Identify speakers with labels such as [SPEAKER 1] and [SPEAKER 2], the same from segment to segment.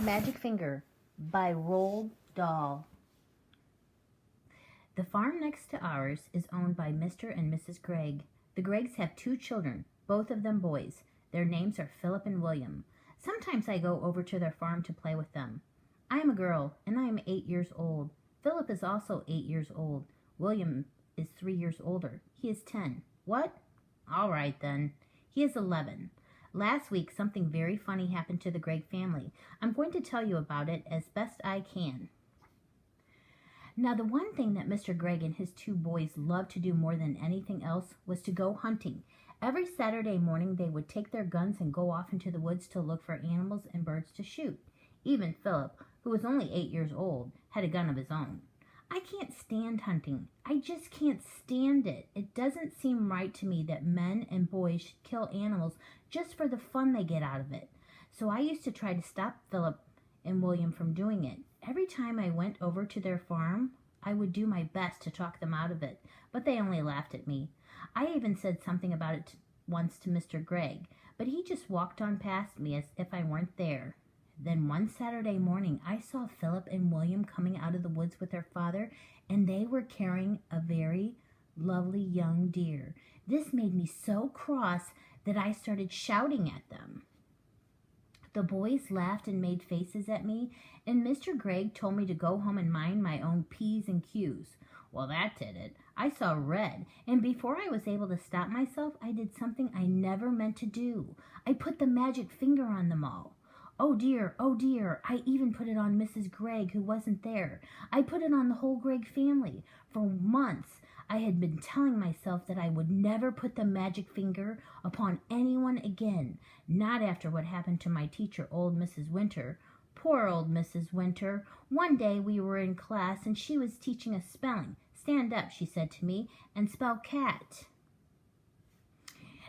[SPEAKER 1] The Magic Finger by Roald Dahl. The farm next to ours is owned by Mr. and Mrs. Gregg. The Greggs have 2 children, both of them boys. Their names are Philip and William. Sometimes I go over to their farm to play with them. I am a girl, and I am 8 years old. Philip is also 8 years old. William is 3 years older. He is 10. What? All right, then. He is 11. Last week, something very funny happened to the Gregg family. I'm going to tell you about it as best I can. Now, the one thing that Mr. Gregg and his 2 boys loved to do more than anything else was to go hunting. Every Saturday morning, they would take their guns and go off into the woods to look for animals and birds to shoot. Even Philip, who was only 8 years old, had a gun of his own. I can't stand hunting. I just can't stand it. It doesn't seem right to me that men and boys should kill animals just for the fun they get out of it. So I used to try to stop Philip and William from doing it. Every time I went over to their farm, I would do my best to talk them out of it, but they only laughed at me. I even said something about it once to Mr. Gregg, but he just walked on past me as if I weren't there. Then one Saturday morning, I saw Philip and William coming out of the woods with their father, and they were carrying a very lovely young deer. This made me so cross that I started shouting at them. The boys laughed and made faces at me, and Mr. Gregg told me to go home and mind my own P's and Q's. Well, that did it. I saw red, and before I was able to stop myself, I did something I never meant to do. I put the magic finger on them all. Oh dear, I even put it on Mrs. Gregg, who wasn't there. I put it on the whole Gregg family. For months, I had been telling myself that I would never put the magic finger upon anyone again, not after what happened to my teacher, old Mrs. Winter. Poor old Mrs. Winter. One day we were in class and she was teaching us spelling. Stand up, she said to me, and spell cat.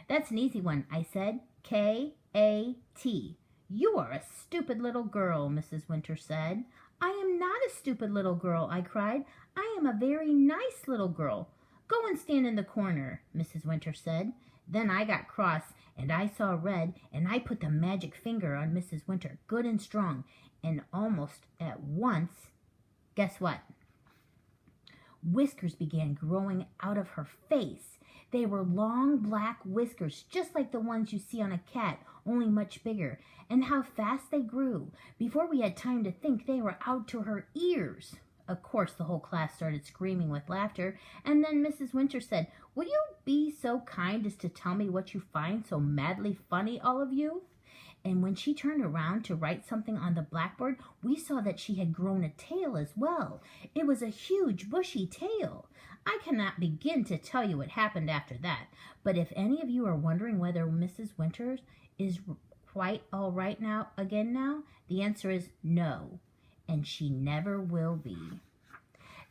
[SPEAKER 1] That's an easy one, I said. K-A-T. You are a stupid little girl, Mrs. Winter said. I am not a stupid little girl, I cried. I am a very nice little girl. Go and stand in the corner, Mrs. Winter said. Then I got cross, and I saw red, and I put the magic finger on Mrs. Winter, good and strong, and almost at once, guess what? Whiskers began growing out of her face. They were long black whiskers, just like the ones you see on a cat, only much bigger. And how fast they grew. Before we had time to think, they were out to her ears. Of course, the whole class started screaming with laughter, and then Mrs. Winter said, "Will you be so kind as to tell me what you find so madly funny, all of you?" And when she turned around to write something on the blackboard, we saw that she had grown a tail as well. It was a huge, bushy tail. I cannot begin to tell you what happened after that, but if any of you are wondering whether Mrs. Winters is quite all right now, the answer is no, and she never will be.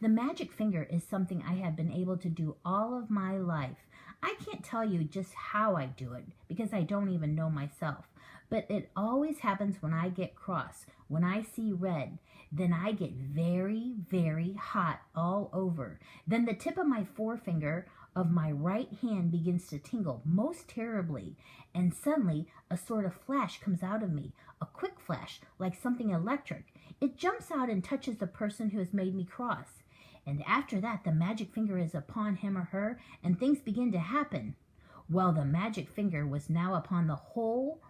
[SPEAKER 1] The magic finger is something I have been able to do all of my life. I can't tell you just how I do it, because I don't even know myself. But it always happens when I get cross, when I see red. Then I get very, very hot all over. Then the tip of my forefinger of my right hand begins to tingle most terribly. And suddenly a sort of flash comes out of me, a quick flash, like something electric. It jumps out and touches the person who has made me cross. And after that, the magic finger is upon him or her, and things begin to happen. Well, the magic finger was now upon the whole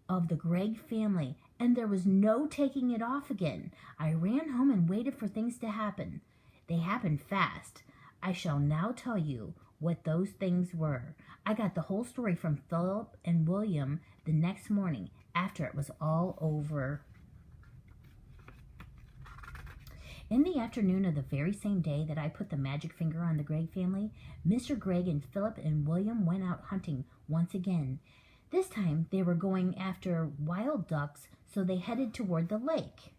[SPEAKER 1] of the Gregg family, and there was no taking it off again. I ran home and waited for things to happen. They happened fast. I shall now tell you what those things were. I got the whole story from Philip and William the next morning after it was all over. In the afternoon of the very same day that I put the magic finger on the Gregg family, Mr. Gregg and Philip and William went out hunting once again. This time they were going after wild ducks, so they headed toward the lake.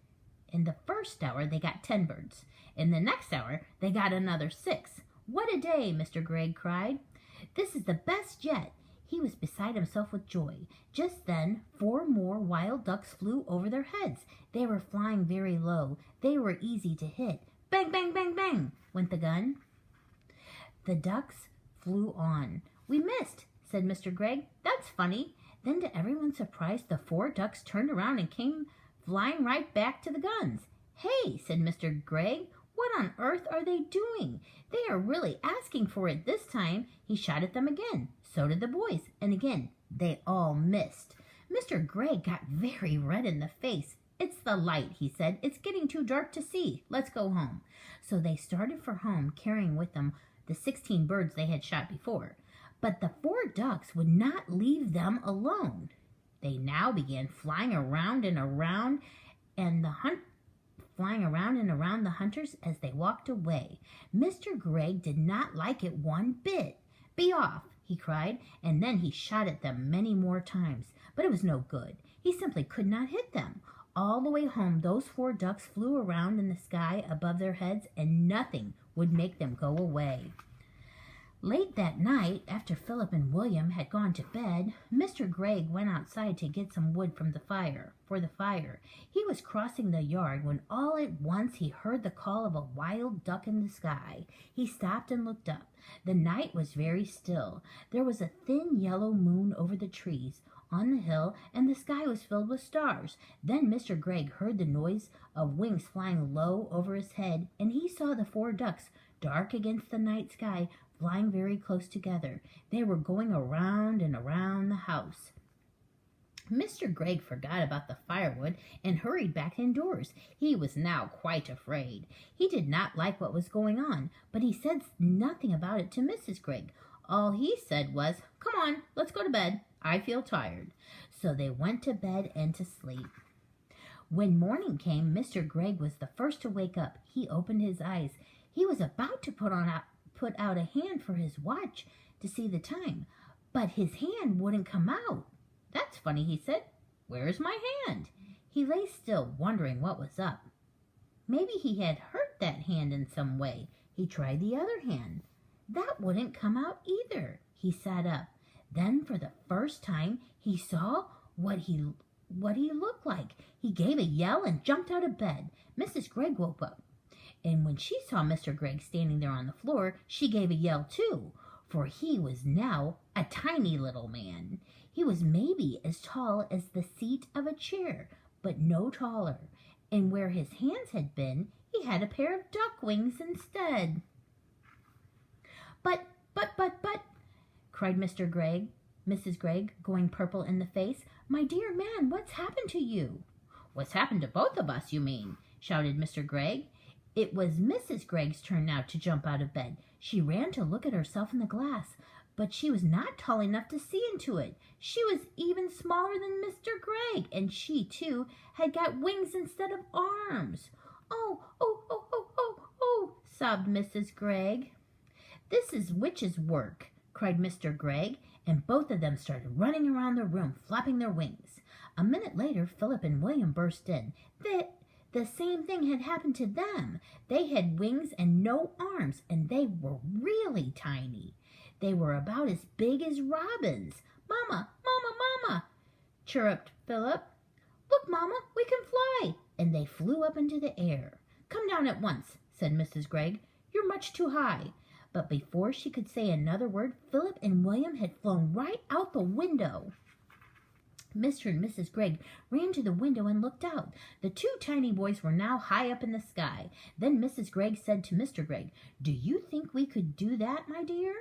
[SPEAKER 1] In the first hour they got 10 birds. In the next hour they got another 6. What a day, Mr. Gregg cried. This is the best yet. He was beside himself with joy. Just then 4 more wild ducks flew over their heads. They were flying very low. They were easy to hit. Bang, bang, bang, bang, went the gun. The ducks flew on. We missed, said Mr. Gregg. That's funny. Then to everyone's surprise, the 4 ducks turned around and came flying right back to the guns. "Hey," said Mr. Gregg, "what on earth are they doing? They are really asking for it this time." He shot at them again. So did the boys, and again they all missed. Mr. Gregg got very red in the face. "It's the light," he said. "It's getting too dark to see. Let's go home." So they started for home, carrying with them the 16 birds they had shot before. But the 4 ducks would not leave them alone. They now began flying around and around the hunters as they walked away. Mr. Gregg did not like it one bit. "Be off," he cried, and then he shot at them many more times, but it was no good. He simply could not hit them. All the way home, those 4 ducks flew around in the sky above their heads, and nothing would make them go away. Late that night, after Philip and William had gone to bed, Mr. Gregg went outside to get some wood for the fire. He was crossing the yard when all at once he heard the call of a wild duck in the sky. He stopped and looked up. The night was very still. There was a thin yellow moon over the trees on the hill, and the sky was filled with stars. Then Mr. Gregg heard the noise of wings flying low over his head, and he saw the 4 ducks, dark against the night sky, flying very close together. They were going around and around the house. Mr. Gregg forgot about the firewood and hurried back indoors. He was now quite afraid. He did not like what was going on, but he said nothing about it to Mrs. Gregg. All he said was, "Come on, let's go to bed. I feel tired." So they went to bed and to sleep. When morning came, Mr. Gregg was the first to wake up. He opened his eyes. He was about to put out a hand for his watch to see the time, but his hand wouldn't come out. "That's funny," he said. "Where's my hand?" He lay still, wondering what was up. Maybe he had hurt that hand in some way. He tried the other hand. That wouldn't come out either. He sat up. Then for the first time he saw what he looked like. He gave a yell and jumped out of bed. Mrs. Gregg woke up, and when she saw Mr. Gregg standing there on the floor, she gave a yell too, for he was now a tiny little man. He was maybe as tall as the seat of a chair, but no taller, and where his hands had been, he had a pair of duck wings instead. But, cried Mrs. Gregg, going purple in the face. "My dear man, what's happened to you?" "What's happened to both of us, you mean?" shouted Mr. Gregg. It was Mrs. Gregg's turn now to jump out of bed. She ran to look at herself in the glass, but she was not tall enough to see into it. She was even smaller than Mr. Gregg, and she, too, had got wings instead of arms. Oh, sobbed Mrs. Gregg. "This is witch's work," cried Mr. Gregg, and both of them started running around the room, flapping their wings. A minute later, Philip and William burst in. The same thing had happened to them. They had wings and no arms, and they were really tiny. They were about as big as robins. "Mama, chirruped Philip. "Look, Mama, we can fly!" And they flew up into the air. "Come down at once," said Mrs. Gregg. "You're much too high." But before she could say another word, Philip and William had flown right out the window. Mr. and Mrs. Gregg ran to the window and looked out. The 2 tiny boys were now high up in the sky. Then Mrs. Gregg said to Mr. Gregg, "Do you think we could do that, my dear?"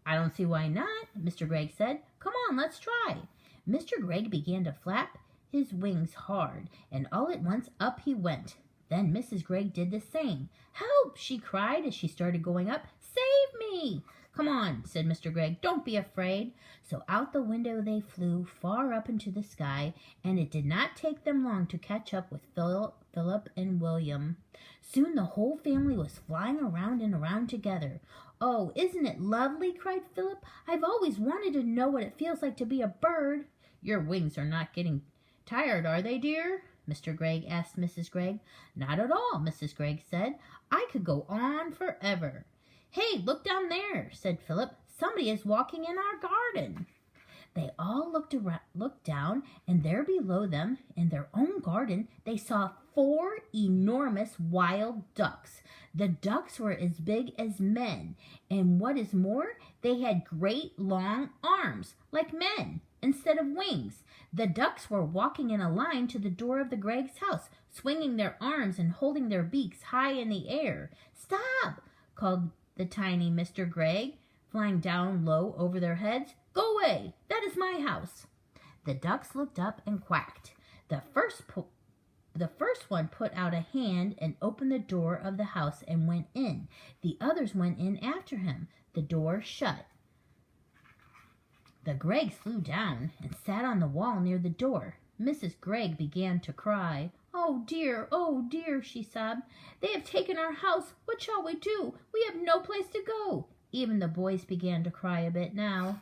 [SPEAKER 1] "I don't see why not," Mr. Gregg said. "Come on, let's try." Mr. Gregg began to flap his wings hard, and all at once up he went. Then Mrs. Gregg did the same. "Help!" she cried as she started going up. "Save me!" "Come on," said Mr. Gregg. "Don't be afraid." So out the window they flew, far up into the sky, and it did not take them long to catch up with Philip and William. Soon the whole family was flying around and around together. "Oh, isn't it lovely?" cried Philip. "I've always wanted to know what it feels like to be a bird." "Your wings are not getting tired, are they, dear?" Mr. Gregg asked Mrs. Gregg. "Not at all," Mrs. Gregg said. "I could go on forever." "Hey, look down there," said Philip. "Somebody is walking in our garden." They all looked down, and there below them, in their own garden, they saw 4 enormous wild ducks. The ducks were as big as men, and what is more, they had great long arms, like men, instead of wings. The ducks were walking in a line to the door of the Greggs' house, swinging their arms and holding their beaks high in the air. "Stop!" called the tiny Mr. Gregg, flying down low over their heads. "Go away! That is my house." The ducks looked up and quacked. The first one put out a hand and opened the door of the house and went in. The others went in after him. The door shut. The Greggs flew down and sat on the wall near the door. Mrs. Gregg began to cry. "Oh dear," she sobbed. "They have taken our house. What shall we do? We have no place to go." Even the boys began to cry a bit now.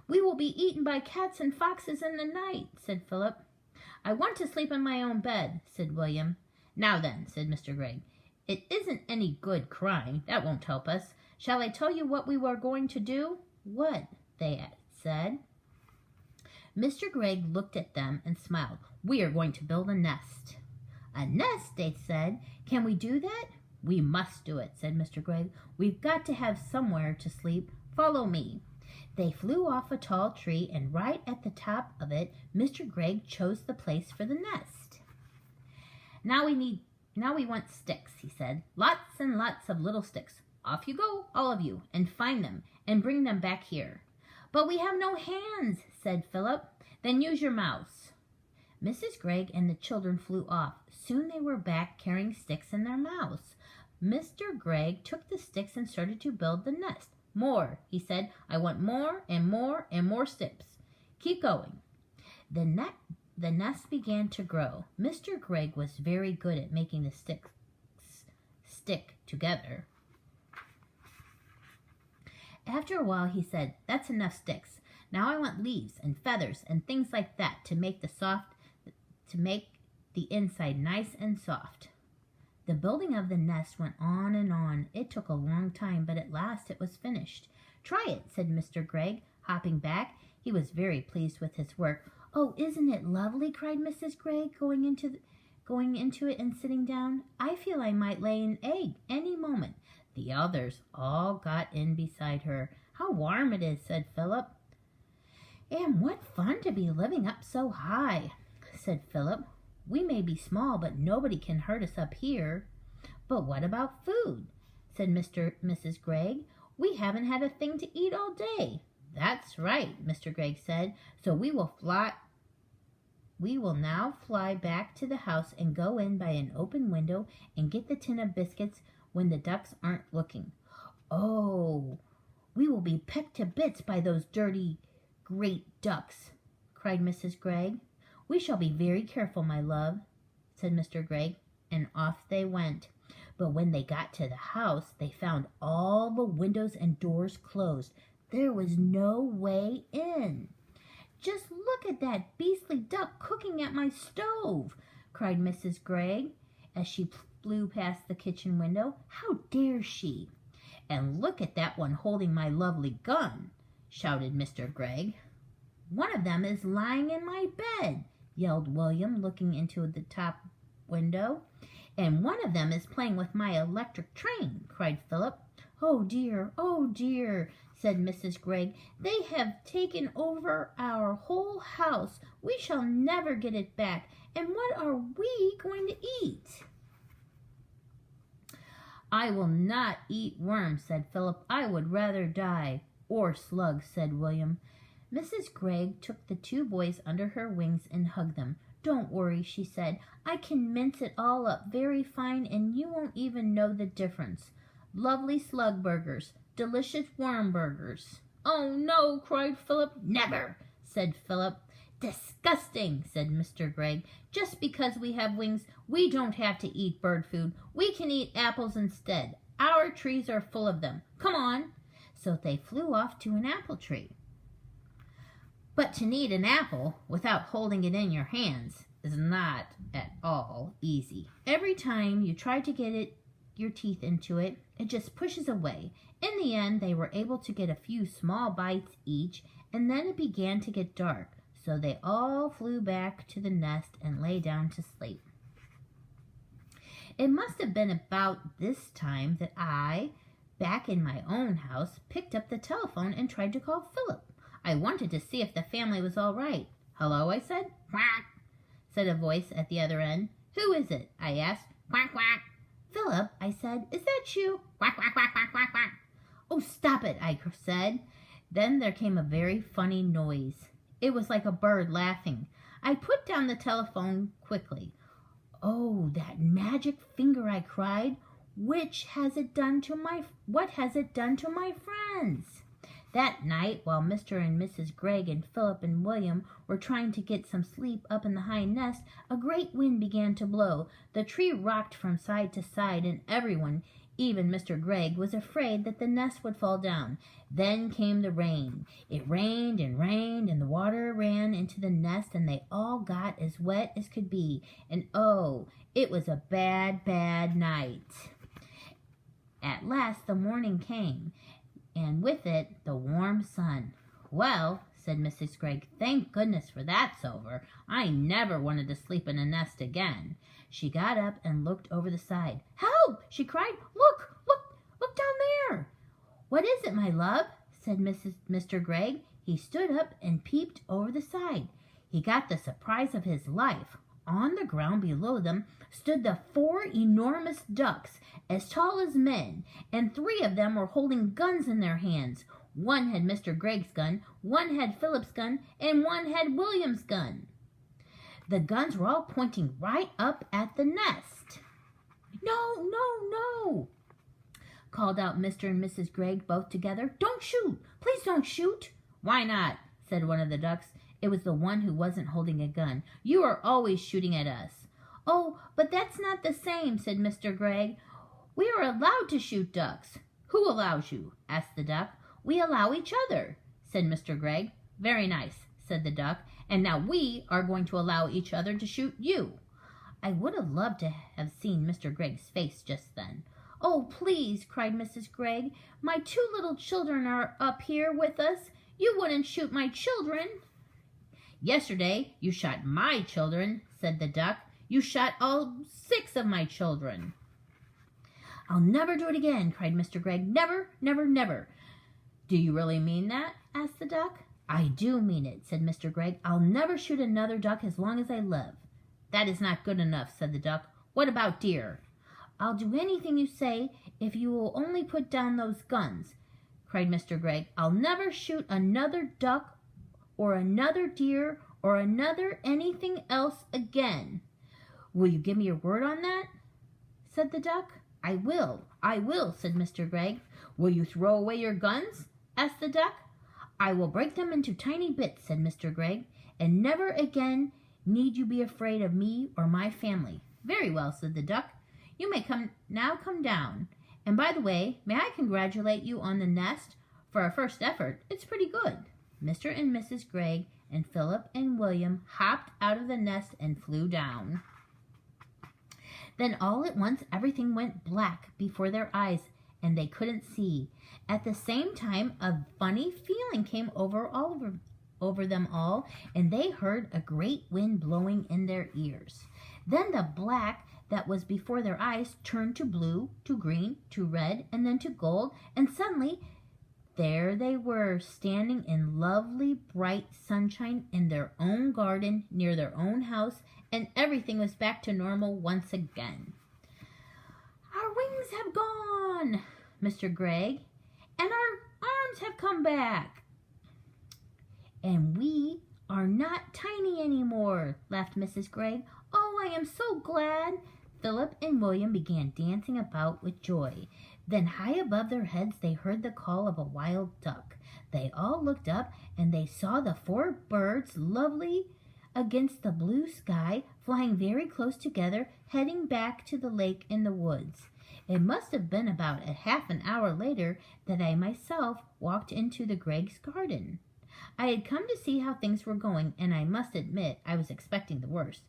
[SPEAKER 1] "We will be eaten by cats and foxes in the night," said Philip. "I want to sleep in my own bed," said William. "Now then," said Mr. Gregg, "it isn't any good crying. That won't help us. Shall I tell you what we were going to do?" "What?" they said. Mr. Gregg looked at them and smiled. "We are going to build a nest." "A nest?" they said. "Can we do that?" "We must do it," said Mr. Gregg. "We've got to have somewhere to sleep. Follow me." They flew off a tall tree, and right at the top of it, Mr. Gregg chose the place for the nest. Now we want sticks," he said. "Lots and lots of little sticks. Off you go, all of you, and find them, and bring them back here." "But we have no hands," said Philip. "Then use your mouths." Mrs. Gregg and the children flew off. Soon they were back carrying sticks in their mouths. Mr. Gregg took the sticks and started to build the nest. "More," he said. "I want more and more and more sticks. Keep going." The nest began to grow. Mr. Gregg was very good at making the sticks stick together. After a while he said, "That's enough sticks. Now I want leaves and feathers and things like that to make the inside nice and soft." The building of the nest went on and on. It took a long time, but at last it was finished. "Try it," said Mr. Gregg, hopping back. He was very pleased with his work. "Oh, isn't it lovely?" cried Mrs. Gregg, going into it and sitting down. "I feel I might lay an egg any moment." The others all got in beside her. "How warm it is," said Philip. "And what fun to be living up so high," said Philip. "We may be small, but nobody can hurt us up here." "But what about food?" said Mrs. Gregg. "We haven't had a thing to eat all day." "That's right," Mr. Gregg said. "So we will now fly back to the house and go in by an open window and get the tin of biscuits when the ducks aren't looking." "Oh, we will be pecked to bits by those dirty great ducks," cried Mrs. Gregg. "We shall be very careful, my love," said Mr. Gregg, and off they went. But when they got to the house, they found all the windows and doors closed. There was no way in. "Just look at that beastly duck cooking at my stove," cried Mrs. Gregg as she flew past the kitchen window. "How dare she?" "And look at that one holding my lovely gun," shouted Mr. Gregg. "One of them is lying in my bed," yelled William, looking into the top window. "And one of them is playing with my electric train," cried Philip. Oh dear," said Mrs. Gregg. "They have taken over our whole house. We shall never get it back. And what are we going to eat?" "I will not eat worms," said Philip. "I would rather die." "Or slugs," said William. Mrs. Gregg took the two boys under her wings and hugged them. "Don't worry," she said. "I can mince it all up very fine, and you won't even know the difference. Lovely slug burgers, delicious worm burgers." "Oh, no," cried Philip. "Never," said Philip. "Disgusting," said Mr. Gregg. "Just because we have wings, we don't have to eat bird food. We can eat apples instead. Our trees are full of them. Come on." So they flew off to an apple tree. But to knead an apple without holding it in your hands is not at all easy. Every time you try to get your teeth into it, it just pushes away. In the end, they were able to get a few small bites each, and then it began to get dark. So they all flew back to the nest and lay down to sleep. It must have been about this time that I, back in my own house, picked up the telephone and tried to call Philip. I wanted to see if the family was all right. "Hello," I said. "Quack," said a voice at the other end. "Who is it?" I asked. "Quack, quack." "Philip," I said, "is that you?" "Quack, quack, quack, quack, quack, quack." "Oh, stop it," I said. Then there came a very funny noise. It was like a bird laughing. I put down the telephone quickly. "Oh, that magic finger," I cried. What has it done to my friends?" That night, while Mr. and Mrs. Gregg and Philip and William were trying to get some sleep up in the high nest, a great wind began to blow. The tree rocked from side to side, and everyone, even Mr. Gregg, was afraid that the nest would fall down. Then came the rain. It rained, and the water ran into the nest, and they all got as wet as could be. And oh, it was a bad, bad night. At last the morning came, and with it the warm sun. "Well," said Mrs. Gregg, "thank goodness for that's over. I never wanted to sleep in a nest again." She got up and looked over the side. "Help!" she cried. Look down there." "What is it, my love?" said Mr. Gregg. He stood up and peeped over the side. He got the surprise of his life. On the ground below them stood the 4 enormous ducks, as tall as men, and 3 of them were holding guns in their hands. One had Mr. Gregg's gun, one had Philip's gun, and one had William's gun. The guns were all pointing right up at the nest. "No, no, no!" called out Mr. and Mrs. Gregg both together. "Don't shoot! Please don't shoot!" "Why not?" said one of the ducks. It was the one who wasn't holding a gun. "You are always shooting at us." "Oh, but that's not the same," said Mr. Gregg. "We are allowed to shoot ducks." "Who allows you?" asked the duck. "We allow each other," said Mr. Gregg. "Very nice," said the duck. "And now we are going to allow each other to shoot you." I would have loved to have seen Mr. Gregg's face just then. "Oh, please," cried Mrs. Gregg. "My 2 little children are up here with us. You wouldn't shoot my children." "Yesterday you shot my children," said the duck. "You shot all 6 of my children." "I'll never do it again," cried Mr. Gregg. "Never, never, never." "Do you really mean that?" asked the duck. "I do mean it," said Mr. Gregg. "I'll never shoot another duck as long as I live." "That is not good enough," said the duck. "What about deer?" "I'll do anything you say if you will only put down those guns," cried Mr. Gregg. "I'll never shoot another duck or another deer or another anything else again." "Will you give me your word on that?" said the duck. I will, said Mr. Gregg. "Will you throw away your guns?" asked the duck. "I will break them into tiny bits," said Mr. Gregg, "and never again need you be afraid of me or my family." "Very well," said the duck. "You may come down. And by the way, may I congratulate you on the nest? For a first effort, it's pretty good." Mr. and Mrs. Gregg and Philip and William hopped out of the nest and flew down. Then all at once everything went black before their eyes, and they couldn't see. At the same time, a funny feeling came over them all, and they heard a great wind blowing in their ears. Then the black that was before their eyes turned to blue, to green, to red, and then to gold, and suddenly there they were, standing in lovely bright sunshine in their own garden near their own house, and everything was back to normal once again. "Our wings have gone, Mr. Gregg, and our arms have come back. And we are not tiny anymore," laughed Mrs. Gregg. "Oh, I am so glad." Philip and William began dancing about with joy. Then high above their heads they heard the call of a wild duck. They all looked up, and they saw the 4 birds, lovely against the blue sky, flying very close together, heading back to the lake in the woods. It must have been about a half an hour later that I myself walked into the Gregg's garden. I had come to see how things were going, and I must admit I was expecting the worst.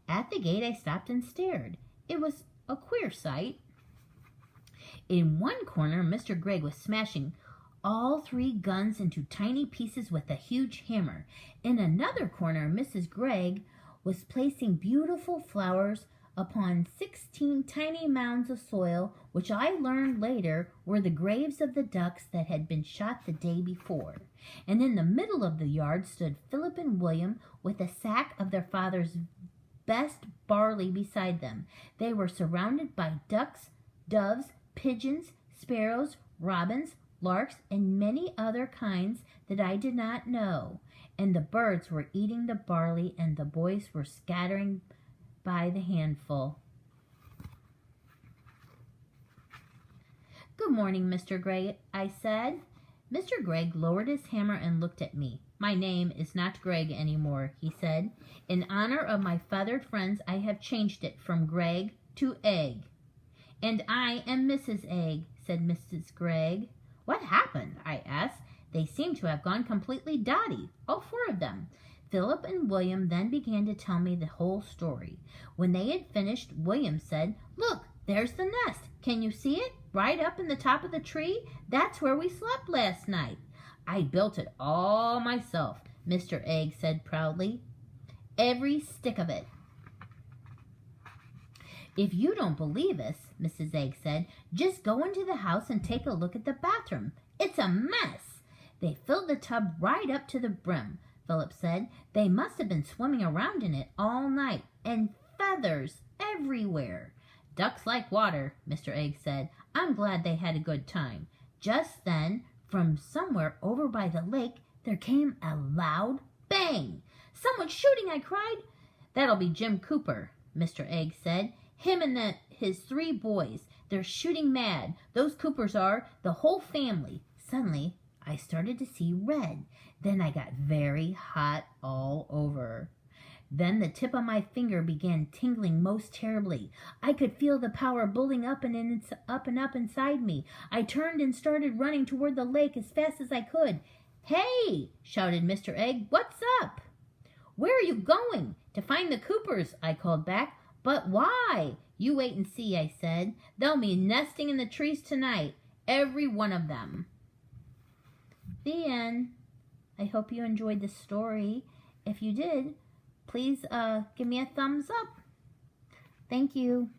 [SPEAKER 1] At the gate I stopped and stared. It was a queer sight. In one corner, Mr. Gregg was smashing all 3 guns into tiny pieces with a huge hammer. In another corner, Mrs. Gregg was placing beautiful flowers upon 16 tiny mounds of soil, which I learned later were the graves of the ducks that had been shot the day before. And in the middle of the yard stood Philip and William with a sack of their father's best barley beside them. They were surrounded by ducks, doves, pigeons, sparrows, robins, larks, and many other kinds that I did not know. And the birds were eating the barley, and the boys were scattering by the handful. "Good morning, Mr. Gregg," I said. Mr. Gregg lowered his hammer and looked at me. "My name is not Gregg anymore," he said. "In honor of my feathered friends, I have changed it from Gregg to Egg." "And I am Mrs. Egg," said Mrs. Gregg. "What happened?" I asked. They seemed to have gone completely dotty, all four of them. Philip and William then began to tell me the whole story. When they had finished, William said, "Look, there's the nest. Can you see it? Right up in the top of the tree? That's where we slept last night." "I built it all myself," Mr. Egg said proudly. "Every stick of it." "If you don't believe us," Mrs. Egg said, "just go into the house and take a look at the bathroom. It's a mess." "They filled the tub right up to the brim," Philip said. "They must have been swimming around in it all night, and feathers everywhere." "Ducks like water," Mr. Egg said. "I'm glad they had a good time." Just then, from somewhere over by the lake, there came a loud bang. "Someone's shooting!" I cried. "That'll be Jim Cooper," Mr. Egg said. "Him and his 3 boys. They're shooting mad. Those Coopers are, the whole family." Suddenly, I started to see red. Then I got very hot all over. Then the tip of my finger began tingling most terribly. I could feel the power building up and up inside me. I turned and started running toward the lake as fast as I could. "Hey!" shouted Mr. Egg. "What's up?" "Where are you going?" "To find the Coopers," I called back. "But why?" "You wait and see," I said. "They'll be nesting in the trees tonight, every one of them." The end. I hope you enjoyed the story. If you did, please give me a thumbs up. Thank you.